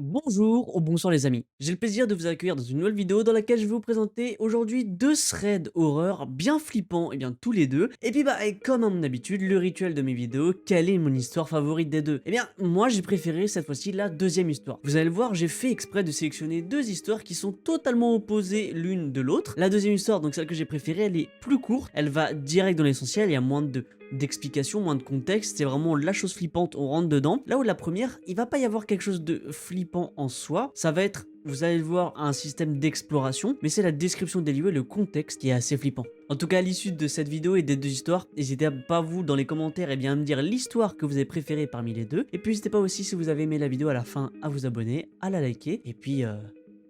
Bonjour ou bonsoir les amis, j'ai le plaisir de vous accueillir dans une nouvelle vidéo dans laquelle je vais vous présenter aujourd'hui deux threads horreur bien flippants et bien tous les deux. Et puis et comme à mon habitude, le rituel de mes vidéos, quelle est mon histoire favorite des deux? Eh bien moi j'ai préféré cette fois-ci la deuxième histoire. Vous allez le voir, j'ai fait exprès de sélectionner deux histoires qui sont totalement opposées l'une de l'autre. La deuxième histoire, donc celle que j'ai préférée, elle est plus courte, elle va direct dans l'essentiel, il y a moins d'explications, moins de contexte, c'est vraiment la chose flippante, on rentre dedans. Là où la première, il va pas y avoir quelque chose de flippant en soi, ça va être, vous allez le voir, un système d'exploration, mais c'est la description des lieux et le contexte qui est assez flippant. En tout cas, à l'issue de cette vidéo et des deux histoires, n'hésitez pas vous dans les commentaires à me dire l'histoire que vous avez préférée parmi les deux, et puis n'hésitez pas aussi si vous avez aimé la vidéo à la fin à vous abonner, à la liker, et puis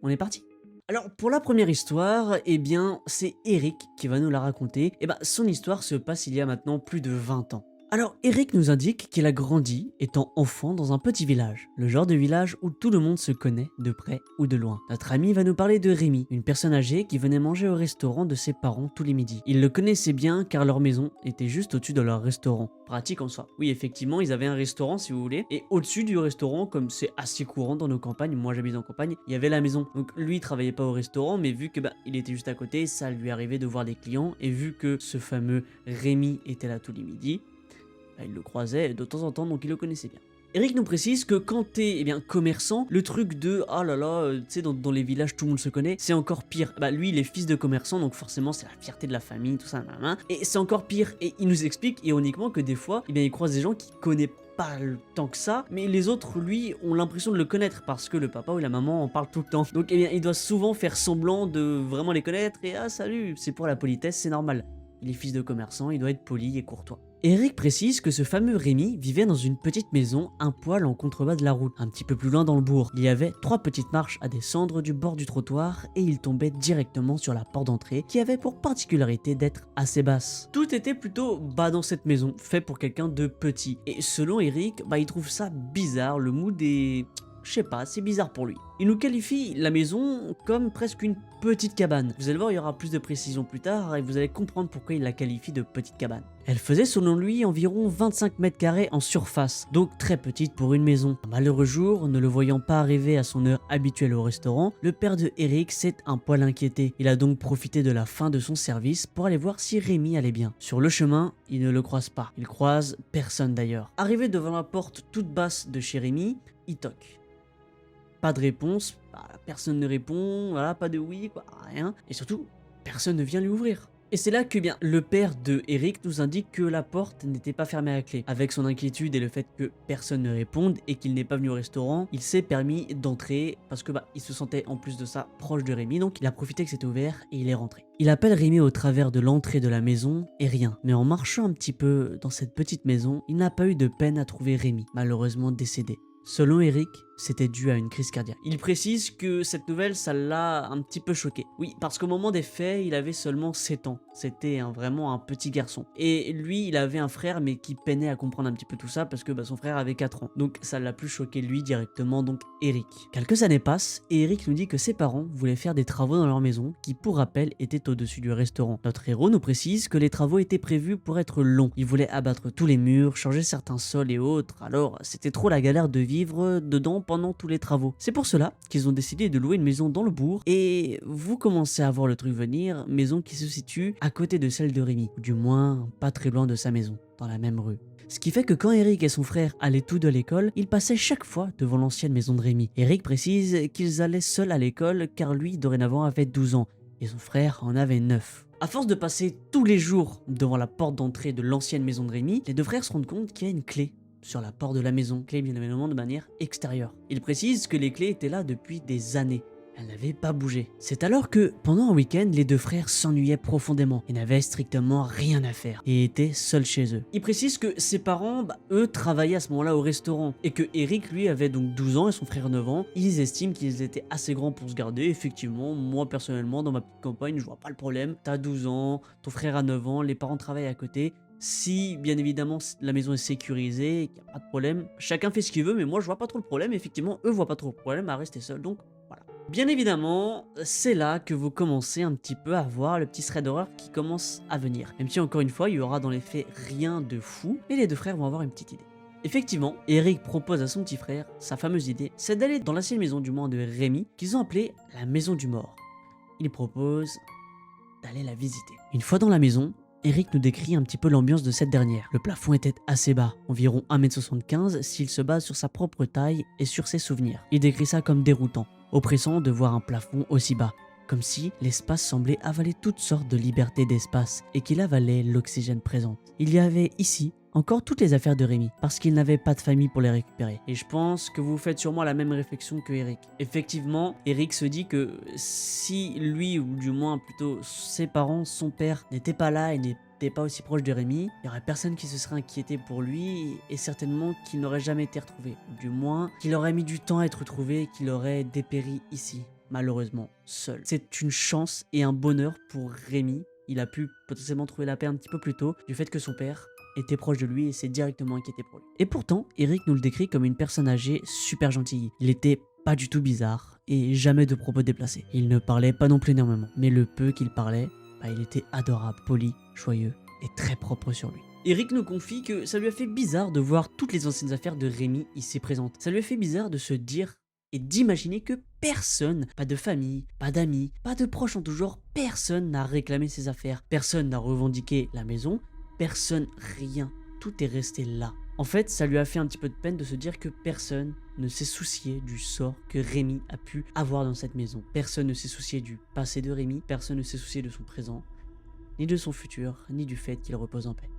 on est parti. Alors pour la première histoire, eh bien c'est Eric qui va nous la raconter. Son histoire se passe il y a maintenant plus de 20 ans. Alors Eric nous indique qu'il a grandi étant enfant dans un petit village, le genre de village où tout le monde se connaît de près ou de loin. Notre ami va nous parler de Rémi, une personne âgée qui venait manger au restaurant de ses parents tous les midis. Il le connaissait bien car leur maison était juste au-dessus de leur restaurant. Pratique en soi. Oui, effectivement, ils avaient un restaurant si vous voulez, et au-dessus du restaurant, comme c'est assez courant dans nos campagnes, moi j'habite en campagne, il y avait la maison. Donc lui il travaillait pas au restaurant, mais vu que il était juste à côté, ça lui arrivait de voir des clients, et vu que ce fameux Rémi était là tous les midis, il le croisait de temps en temps, donc il le connaissait bien. Eric nous précise que quand t'es commerçant, le truc de ah là là, tu sais, dans les villages tout le monde se connaît, c'est encore pire. Lui il est fils de commerçant, donc forcément c'est la fierté de la famille, tout ça, et c'est encore pire. Et il nous explique ironiquement que des fois, il croise des gens qui connaissent pas le temps que ça, mais les autres, lui, ont l'impression de le connaître parce que le papa ou la maman en parle tout le temps. Donc il doit souvent faire semblant de vraiment les connaître et ah salut, c'est pour la politesse, c'est normal. Il est fils de commerçant, il doit être poli et courtois. Eric précise que ce fameux Rémi vivait dans une petite maison un poil en contrebas de la route, un petit peu plus loin dans le bourg. Il y avait 3 petites marches à descendre du bord du trottoir et il tombait directement sur la porte d'entrée qui avait pour particularité d'être assez basse. Tout était plutôt bas dans cette maison, fait pour quelqu'un de petit. Et selon Eric, il trouve ça bizarre, le mood est... Je sais pas, c'est bizarre pour lui. Il nous qualifie la maison comme presque une petite cabane. Vous allez voir, il y aura plus de précisions plus tard et vous allez comprendre pourquoi il la qualifie de petite cabane. Elle faisait selon lui environ 25 mètres carrés en surface, donc très petite pour une maison. Un malheureux jour, ne le voyant pas arriver à son heure habituelle au restaurant, le père de Eric s'est un poil inquiété. Il a donc profité de la fin de son service pour aller voir si Rémi allait bien. Sur le chemin, il ne le croise pas. Il croise personne d'ailleurs. Arrivé devant la porte toute basse de chez Rémi, il toque. Pas de réponse, personne ne répond, voilà, pas de oui, quoi, rien. Et surtout, personne ne vient lui ouvrir. Et c'est là que le père de Eric nous indique que la porte n'était pas fermée à clé. Avec son inquiétude et le fait que personne ne réponde et qu'il n'est pas venu au restaurant, il s'est permis d'entrer parce que il se sentait en plus de ça proche de Rémi, donc il a profité que c'était ouvert et il est rentré. Il appelle Rémi au travers de l'entrée de la maison et rien. Mais en marchant un petit peu dans cette petite maison, il n'a pas eu de peine à trouver Rémi, malheureusement décédé. Selon Eric, c'était dû à une crise cardiaque. Il précise que cette nouvelle, ça l'a un petit peu choqué. Oui, parce qu'au moment des faits, il avait seulement 7 ans. C'était vraiment un petit garçon. Et lui, il avait un frère, mais qui peinait à comprendre un petit peu tout ça, parce que son frère avait 4 ans. Donc ça l'a plus choqué lui directement, donc Eric. Quelques années passent, et Eric nous dit que ses parents voulaient faire des travaux dans leur maison, qui pour rappel était au-dessus du restaurant. Notre héros nous précise que les travaux étaient prévus pour être longs. Ils voulaient abattre tous les murs, changer certains sols et autres, alors c'était trop la galère de vivre dedans pendant tous les travaux. C'est pour cela qu'ils ont décidé de louer une maison dans le bourg et vous commencez à voir le truc venir, maison qui se situe à côté de celle de Rémi, ou du moins pas très loin de sa maison, dans la même rue. Ce qui fait que quand Eric et son frère allaient tous de l'école, ils passaient chaque fois devant l'ancienne maison de Rémi. Eric précise qu'ils allaient seuls à l'école car lui dorénavant avait 12 ans et son frère en avait 9. À force de passer tous les jours devant la porte d'entrée de l'ancienne maison de Rémi, les deux frères se rendent compte qu'il y a une clé sur la porte de la maison, clé bien évidemment de manière extérieure. Il précise que les clés étaient là depuis des années. Elles n'avaient pas bougé. C'est alors que, pendant un week-end, les deux frères s'ennuyaient profondément et n'avaient strictement rien à faire et étaient seuls chez eux. Il précise que ses parents, eux, travaillaient à ce moment-là au restaurant et que Eric, lui, avait donc 12 ans et son frère 9 ans. Ils estiment qu'ils étaient assez grands pour se garder. Effectivement, moi personnellement, dans ma petite campagne, je vois pas le problème. T'as 12 ans, ton frère a 9 ans, les parents travaillent à côté. Si, bien évidemment, la maison est sécurisée, qu'il n'y a pas de problème, chacun fait ce qu'il veut, mais moi je vois pas trop le problème. Effectivement, eux voient pas trop le problème à rester seuls, donc voilà. Bien évidemment, c'est là que vous commencez un petit peu à voir le petit thread d'horreur qui commence à venir. Même si encore une fois, il y aura dans les faits rien de fou, mais les deux frères vont avoir une petite idée. Effectivement, Eric propose à son petit frère, sa fameuse idée, c'est d'aller dans l'ancienne maison du moins de Rémi, qu'ils ont appelée la maison du mort. Il propose d'aller la visiter. Une fois dans la maison, Eric nous décrit un petit peu l'ambiance de cette dernière. Le plafond était assez bas, environ 1,75 m s'il se base sur sa propre taille et sur ses souvenirs. Il décrit ça comme déroutant, oppressant de voir un plafond aussi bas, comme si l'espace semblait avaler toutes sortes de libertés d'espace et qu'il avalait l'oxygène présent. Il y avait ici encore toutes les affaires de Rémi, parce qu'il n'avait pas de famille pour les récupérer. Et je pense que vous faites sûrement la même réflexion que Eric. Effectivement, Eric se dit que si lui, ou du moins plutôt ses parents, son père, n'étaient pas là et n'était pas aussi proche de Rémi, il n'y aurait personne qui se serait inquiété pour lui et certainement qu'il n'aurait jamais été retrouvé. Ou du moins, qu'il aurait mis du temps à être retrouvé et qu'il aurait dépéri ici, malheureusement, seul. C'est une chance et un bonheur pour Rémi. Il a pu potentiellement trouver la paix un petit peu plus tôt du fait que son père était proche de lui et s'est directement inquiété pour lui. Et pourtant, Eric nous le décrit comme une personne âgée super gentille. Il était pas du tout bizarre et jamais de propos déplacés. Il ne parlait pas non plus énormément, mais le peu qu'il parlait, il était adorable, poli, joyeux et très propre sur lui. Eric nous confie que ça lui a fait bizarre de voir toutes les anciennes affaires de Rémi ici présentes. Ça lui a fait bizarre de se dire et d'imaginer que personne, pas de famille, pas d'amis, pas de proches en tout genre, personne n'a réclamé ses affaires, personne n'a revendiqué la maison, personne, rien, tout est resté là. En fait, ça lui a fait un petit peu de peine de se dire que personne ne s'est soucié du sort que Rémi a pu avoir dans cette maison. Personne ne s'est soucié du passé de Rémi, personne ne s'est soucié de son présent, ni de son futur, ni du fait qu'il repose en paix.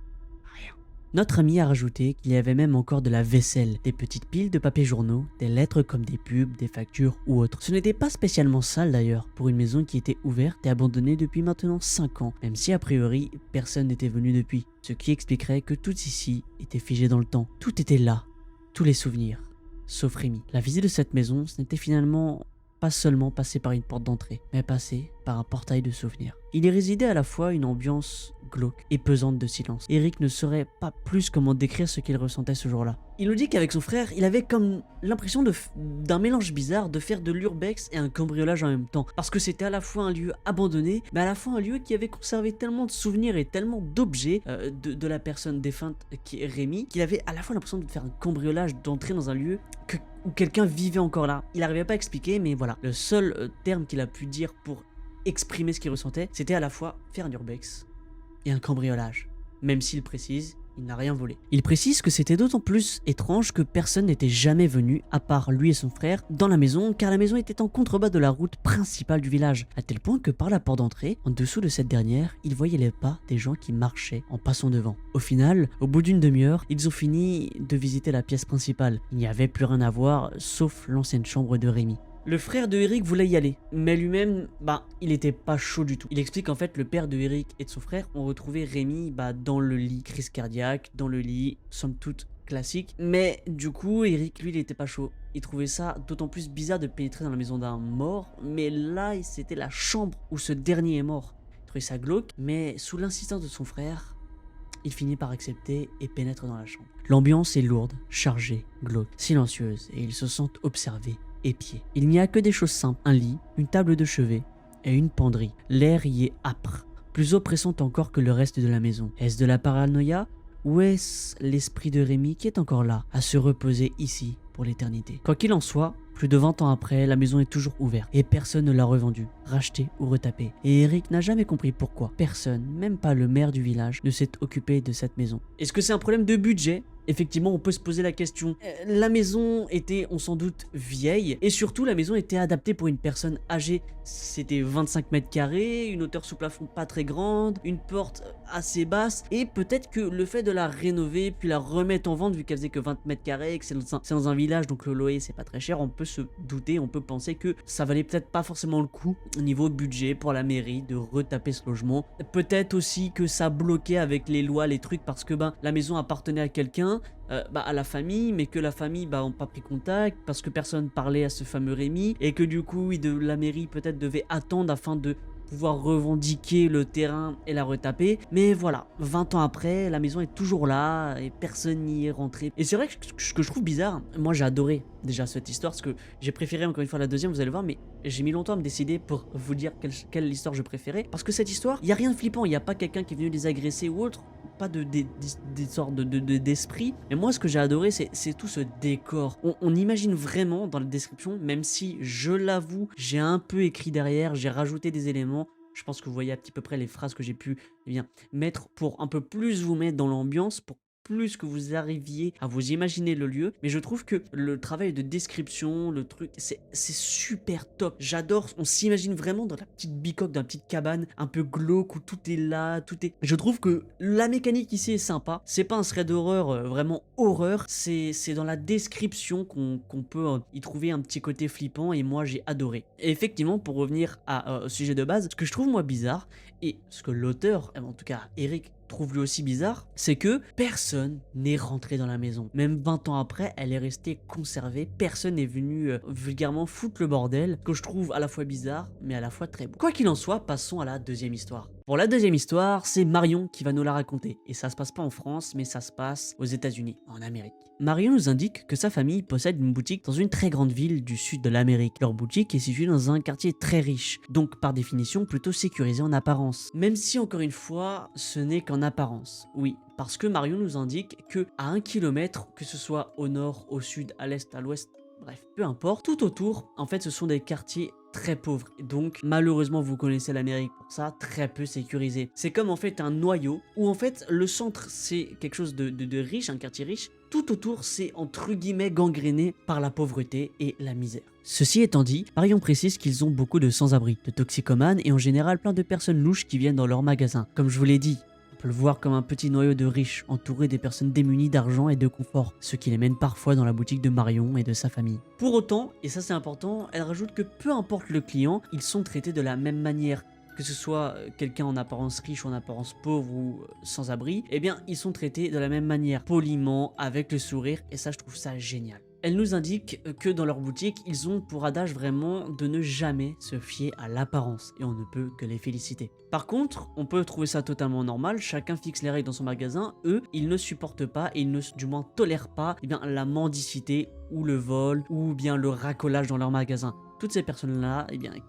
Rien. Notre ami a rajouté qu'il y avait même encore de la vaisselle, des petites piles de papier journaux, des lettres comme des pubs, des factures ou autres. Ce n'était pas spécialement sale d'ailleurs, pour une maison qui était ouverte et abandonnée depuis maintenant 5 ans, même si a priori personne n'était venu depuis. Ce qui expliquerait que tout ici était figé dans le temps. Tout était là, tous les souvenirs, sauf Rémi. La visite de cette maison, ce n'était finalement pas seulement passer par une porte d'entrée, mais passer par un portail de souvenirs. Il y résidait à la fois une ambiance glauque et pesante de silence. Eric ne saurait pas plus comment décrire ce qu'il ressentait ce jour-là. Il nous dit qu'avec son frère, il avait comme l'impression d'un mélange bizarre de faire de l'urbex et un cambriolage en même temps. Parce que c'était à la fois un lieu abandonné, mais à la fois un lieu qui avait conservé tellement de souvenirs et tellement d'objets de la personne défunte qui est Rémi, qu'il avait à la fois l'impression de faire un cambriolage, d'entrer dans un lieu où quelqu'un vivait encore là. Il n'arrivait pas à expliquer, mais voilà. Le seul terme qu'il a pu dire pour exprimer ce qu'il ressentait, c'était à la fois faire un urbex et un cambriolage. Même s'il précise, il n'a rien volé. Il précise que c'était d'autant plus étrange que personne n'était jamais venu, à part lui et son frère, dans la maison, car la maison était en contrebas de la route principale du village, à tel point que par la porte d'entrée, en dessous de cette dernière, il voyait les pas des gens qui marchaient en passant devant. Au final, au bout d'une demi-heure, ils ont fini de visiter la pièce principale. Il n'y avait plus rien à voir, sauf l'ancienne chambre de Rémi. Le frère de Eric voulait y aller, mais lui-même, il était pas chaud du tout. Il explique qu'en fait, le père de Eric et de son frère ont retrouvé Rémi dans le lit, crise cardiaque, dans le lit, somme toute classique. Mais du coup, Eric, lui, il était pas chaud. Il trouvait ça d'autant plus bizarre de pénétrer dans la maison d'un mort, mais là, c'était la chambre où ce dernier est mort. Il trouvait ça glauque, mais sous l'insistance de son frère, il finit par accepter et pénètre dans la chambre. L'ambiance est lourde, chargée, glauque, silencieuse, et ils se sentent observés. Épié. Il n'y a que des choses simples, un lit, une table de chevet et une penderie. L'air y est âpre, plus oppressant encore que le reste de la maison. Est-ce de la paranoïa ou est-ce l'esprit de Rémi qui est encore là, à se reposer ici pour l'éternité? Quoi qu'il en soit, plus de 20 ans après, la maison est toujours ouverte et personne ne l'a revendue, rachetée ou retapée. Et Eric n'a jamais compris pourquoi. Personne, même pas le maire du village, ne s'est occupé de cette maison. Est-ce que c'est un problème de budget ? Effectivement, on peut se poser la question. La maison était, on s'en doute, vieille. Et surtout, la maison était adaptée pour une personne âgée. C'était 25 mètres carrés, une hauteur sous plafond pas très grande, une porte assez basse. Et peut-être que le fait de la rénover, puis la remettre en vente, vu qu'elle faisait que 20 mètres carrés, et que c'est dans un village, donc le loyer c'est pas très cher, on peut se douter, on peut penser que ça valait peut-être pas forcément le coup au niveau budget pour la mairie de retaper ce logement. Peut-être aussi que ça bloquait avec les lois, les trucs, parce que la maison appartenait à quelqu'un, à la famille, mais que la famille ont pas pris contact parce que personne parlait à ce fameux Rémi et que du coup la mairie peut-être devait attendre afin de pouvoir revendiquer le terrain et la retaper. Mais voilà, 20 ans après, la maison est toujours là et personne n'y est rentré. Et c'est vrai que ce que je trouve bizarre, moi j'ai adoré déjà cette histoire parce que j'ai préféré encore une fois la deuxième, vous allez voir, mais j'ai mis longtemps à me décider pour vous dire quelle histoire je préférais. Parce que cette histoire, il n'y a rien de flippant, il n'y a pas quelqu'un qui est venu les agresser ou autre. pas des sortes d'esprit. Mais moi, ce que j'ai adoré, c'est tout ce décor. On imagine vraiment dans la description, même si, je l'avoue, j'ai un peu écrit derrière, j'ai rajouté des éléments. Je pense que vous voyez à petit peu près les phrases que j'ai pu mettre pour un peu plus vous mettre dans l'ambiance, pour plus que vous arriviez à vous imaginer le lieu. Mais je trouve que le travail de description, le truc, c'est super top. J'adore, on s'imagine vraiment dans la petite bicoque, dans la petite cabane, un peu glauque où tout est là, tout est... Je trouve que la mécanique ici est sympa. C'est pas un thread d'horreur vraiment horreur, c'est dans la description qu'on peut y trouver un petit côté flippant et moi j'ai adoré. Et effectivement, pour revenir au sujet de base, ce que je trouve moi bizarre, et ce que l'auteur, en tout cas Eric, trouve lui aussi bizarre, c'est que personne n'est rentré dans la maison. Même 20 ans après, elle est restée conservée, personne n'est venu vulgairement foutre le bordel, que je trouve à la fois bizarre, mais à la fois très beau. Quoi qu'il en soit, passons à la deuxième histoire. Pour la deuxième histoire, c'est Marion qui va nous la raconter. Et ça se passe pas en France, mais ça se passe aux États-Unis, en Amérique. Marion nous indique que sa famille possède une boutique dans une très grande ville du sud de l'Amérique. Leur boutique est située dans un quartier très riche, donc par définition plutôt sécurisé en apparence. Même si encore une fois, ce n'est qu'en apparence. Oui, parce que Marion nous indique que à 1 kilomètre, que ce soit au nord, au sud, à l'est, à l'ouest, bref, peu importe, tout autour, en fait, ce sont des quartiers très pauvres. Donc, malheureusement, vous connaissez l'Amérique pour ça, très peu sécurisé. C'est comme en fait un noyau où en fait le centre c'est quelque chose de riche, un quartier riche. Tout autour, c'est entre guillemets gangréné par la pauvreté et la misère. Ceci étant dit, Marion précise qu'ils ont beaucoup de sans-abri, de toxicomanes et en général plein de personnes louches qui viennent dans leur magasin. Comme je vous l'ai dit, on peut le voir comme un petit noyau de riches, entouré des personnes démunies d'argent et de confort, ce qui les mène parfois dans la boutique de Marion et de sa famille. Pour autant, et ça c'est important, elle rajoute que peu importe le client, ils sont traités de la même manière. Que ce soit quelqu'un en apparence riche ou en apparence pauvre ou sans abri, eh bien ils sont traités de la même manière, poliment, avec le sourire, et ça je trouve ça génial. Elle nous indique que dans leur boutique, ils ont pour adage vraiment de ne jamais se fier à l'apparence et on ne peut que les féliciter. Par contre, on peut trouver ça totalement normal, chacun fixe les règles dans son magasin, eux, ils ne supportent pas et ils ne du moins tolèrent pas la mendicité ou le vol ou bien le racolage dans leur magasin. Toutes ces personnes-là,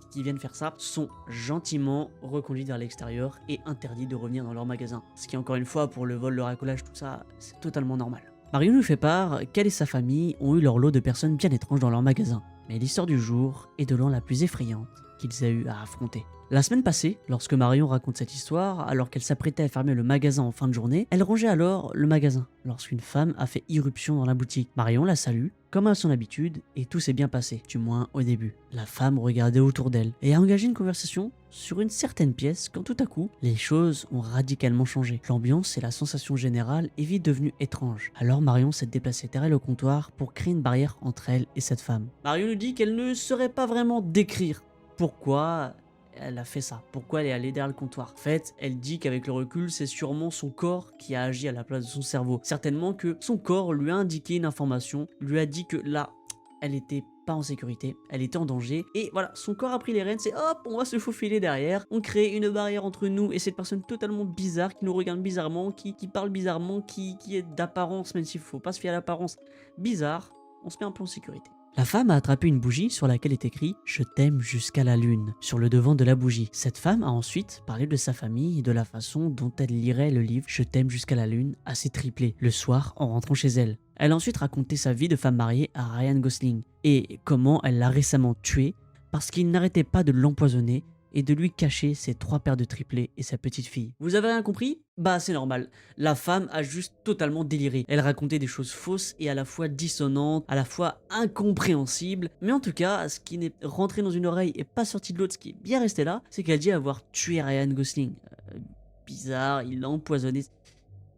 qui viennent faire ça, sont gentiment reconduites vers l'extérieur et interdits de revenir dans leur magasin. Ce qui, encore une fois, pour le vol, le racolage, tout ça, c'est totalement normal. Marion nous fait part qu'elle et sa famille ont eu leur lot de personnes bien étranges dans leur magasin. Mais l'histoire du jour est de loin la plus effrayante qu'ils aient eu à affronter. La semaine passée, lorsque Marion raconte cette histoire, alors qu'elle s'apprêtait à fermer le magasin en fin de journée, elle rangeait alors le magasin, lorsqu'une femme a fait irruption dans la boutique. Marion la salue, comme à son habitude, et tout s'est bien passé, du moins au début. La femme regardait autour d'elle, et a engagé une conversation sur une certaine pièce, quand tout à coup, les choses ont radicalement changé. L'ambiance et la sensation générale est vite devenue étrange. Alors Marion s'est déplacée derrière le comptoir pour créer une barrière entre elle et cette femme. Marion nous dit qu'elle ne saurait pas vraiment décrire pourquoi elle a fait ça, pourquoi elle est allée derrière le comptoir. En fait, elle dit qu'avec le recul, c'est sûrement son corps qui a agi à la place de son cerveau. Certainement que son corps lui a indiqué une information, lui a dit que là, elle était pas en sécurité, elle était en danger, et voilà, son corps a pris les rênes, c'est hop, on va se faufiler derrière, on crée une barrière entre nous et cette personne totalement bizarre, qui nous regarde bizarrement, qui parle bizarrement, qui est d'apparence, même s'il faut pas se fier à l'apparence, bizarre, on se met un peu en sécurité. La femme a attrapé une bougie sur laquelle est écrit « Je t'aime jusqu'à la lune » sur le devant de la bougie. Cette femme a ensuite parlé de sa famille et de la façon dont elle lirait le livre « Je t'aime jusqu'à la lune » à ses triplés, le soir en rentrant chez elle. Elle a ensuite raconté sa vie de femme mariée à Ryan Gosling et comment elle l'a récemment tué parce qu'il n'arrêtait pas de l'empoisonner et de lui cacher ses 3 paires de triplés et sa petite fille. Vous avez rien compris? Bah c'est normal, la femme a juste totalement déliré. Elle racontait des choses fausses et à la fois dissonantes, à la fois incompréhensibles, mais en tout cas, ce qui n'est rentré dans une oreille et pas sorti de l'autre, ce qui est bien resté là, c'est qu'elle dit avoir tué Ryan Gosling. Bizarre, il l'a empoisonné.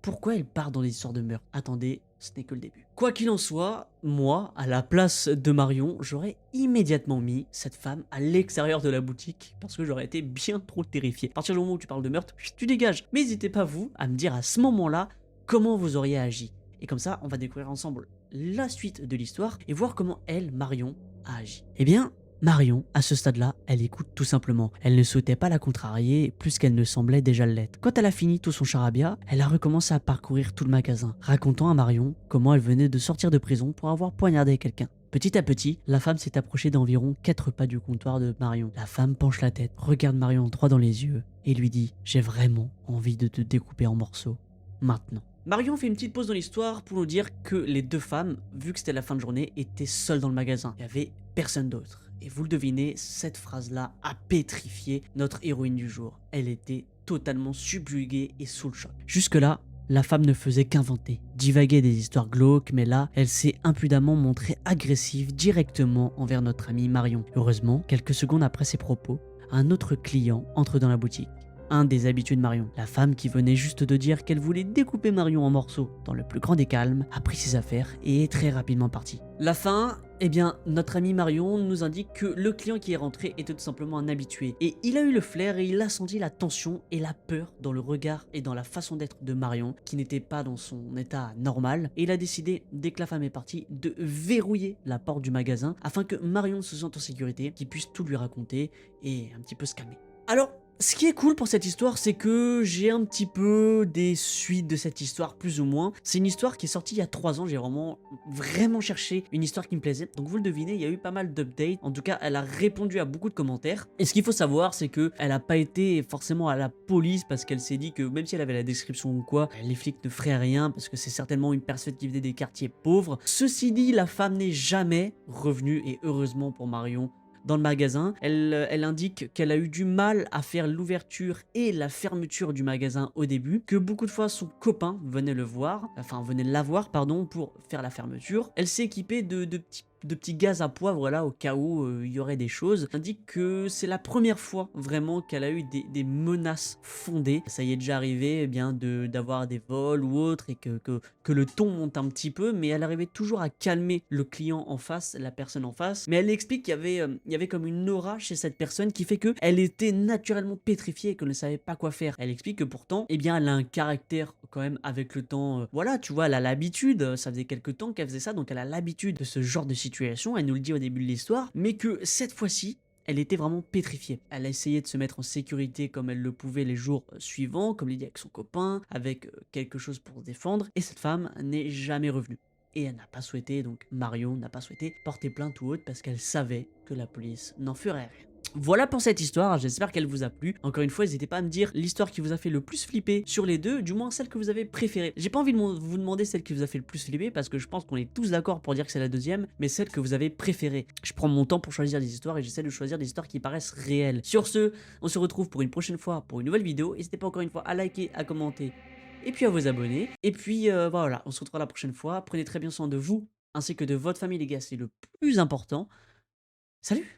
Pourquoi elle part dans des histoires de meurtre? Attendez, ce n'est que le début. Quoi qu'il en soit, moi, à la place de Marion, j'aurais immédiatement mis cette femme à l'extérieur de la boutique parce que j'aurais été bien trop terrifié. À partir du moment où tu parles de meurtre, tu dégages. Mais n'hésitez pas vous à me dire à ce moment-là comment vous auriez agi. Et comme ça, on va découvrir ensemble la suite de l'histoire et voir comment elle, Marion, a agi. Eh bien, Marion, à ce stade-là, elle écoute tout simplement. Elle ne souhaitait pas la contrarier plus qu'elle ne semblait déjà l'être. Quand elle a fini tout son charabia, elle a recommencé à parcourir tout le magasin, racontant à Marion comment elle venait de sortir de prison pour avoir poignardé quelqu'un. Petit à petit, la femme s'est approchée d'environ 4 pas du comptoir de Marion. La femme penche la tête, regarde Marion droit dans les yeux et lui dit « J'ai vraiment envie de te découper en morceaux. » maintenant. Marion fait une petite pause dans l'histoire pour nous dire que les deux femmes, vu que c'était la fin de journée, étaient seules dans le magasin. Il n'y avait personne d'autre. Et vous le devinez, cette phrase-là a pétrifié notre héroïne du jour. Elle était totalement subjuguée et sous le choc. Jusque-là, la femme ne faisait qu'inventer, divaguer des histoires glauques, mais là, elle s'est impudemment montrée agressive directement envers notre amie Marion. Heureusement, quelques secondes après ses propos, un autre client entre dans la boutique. Un des habitués de Marion. La femme qui venait juste de dire qu'elle voulait découper Marion en morceaux dans le plus grand des calmes, a pris ses affaires et est très rapidement partie. La fin, eh bien, notre ami Marion nous indique que le client qui est rentré était tout simplement un habitué. Et il a eu le flair et il a senti la tension et la peur dans le regard et dans la façon d'être de Marion, qui n'était pas dans son état normal. Et il a décidé, dès que la femme est partie, de verrouiller la porte du magasin afin que Marion se sente en sécurité, qu'il puisse tout lui raconter et un petit peu se calmer. Alors, ce qui est cool pour cette histoire, c'est que j'ai un petit peu des suites de cette histoire, plus ou moins. C'est une histoire qui est sortie il y a 3 ans, j'ai vraiment cherché une histoire qui me plaisait. Donc vous le devinez, il y a eu pas mal d'updates. En tout cas, elle a répondu à beaucoup de commentaires. Et ce qu'il faut savoir, c'est que elle a pas été forcément à la police parce qu'elle s'est dit que même si elle avait la description ou quoi, les flics ne feraient rien parce que c'est certainement une personne qui venait des quartiers pauvres. Ceci dit, la femme n'est jamais revenue et heureusement pour Marion. Dans le magasin, elle indique qu'elle a eu du mal à faire l'ouverture et la fermeture du magasin au début, que beaucoup de fois son copain venait la voir, pardon, pour faire la fermeture. Elle s'est équipée de petits gaz à poivre là au cas où il y aurait des choses. Elle indique que c'est la première fois vraiment qu'elle a eu des menaces fondées. Ça y est déjà arrivé eh bien d'avoir des vols ou autre et que le ton monte un petit peu, mais elle arrivait toujours à calmer le client en face, la personne en face. Mais elle explique qu'il y avait comme une aura chez cette personne qui fait que elle était naturellement pétrifiée et qu'elle ne savait pas quoi faire. Elle explique que pourtant, eh bien, elle a un caractère quand même avec le temps. Voilà, tu vois, elle a l'habitude. Ça faisait quelques temps qu'elle faisait ça, donc elle a l'habitude de ce genre de situation. Elle nous le dit au début de l'histoire, mais que cette fois-ci, elle était vraiment pétrifiée. Elle a essayé de se mettre en sécurité comme elle le pouvait les jours suivants, comme il dit avec son copain, avec quelque chose pour se défendre, et cette femme n'est jamais revenue. Et elle n'a pas souhaité, donc Marion n'a pas souhaité porter plainte ou autre parce qu'elle savait que la police n'en ferait rien. Voilà pour cette histoire, j'espère qu'elle vous a plu. Encore une fois, n'hésitez pas à me dire l'histoire qui vous a fait le plus flipper sur les deux, du moins celle que vous avez préférée. J'ai pas envie de vous demander celle qui vous a fait le plus flipper parce que je pense qu'on est tous d'accord pour dire que c'est la deuxième, mais celle que vous avez préférée. Je prends mon temps pour choisir des histoires et j'essaie de choisir des histoires qui paraissent réelles. Sur ce, on se retrouve pour une prochaine fois pour une nouvelle vidéo. N'hésitez pas encore une fois à liker, à commenter et puis à vous abonner. Et puis voilà, on se retrouvera la prochaine fois. Prenez très bien soin de vous ainsi que de votre famille les gars, c'est le plus important. Salut!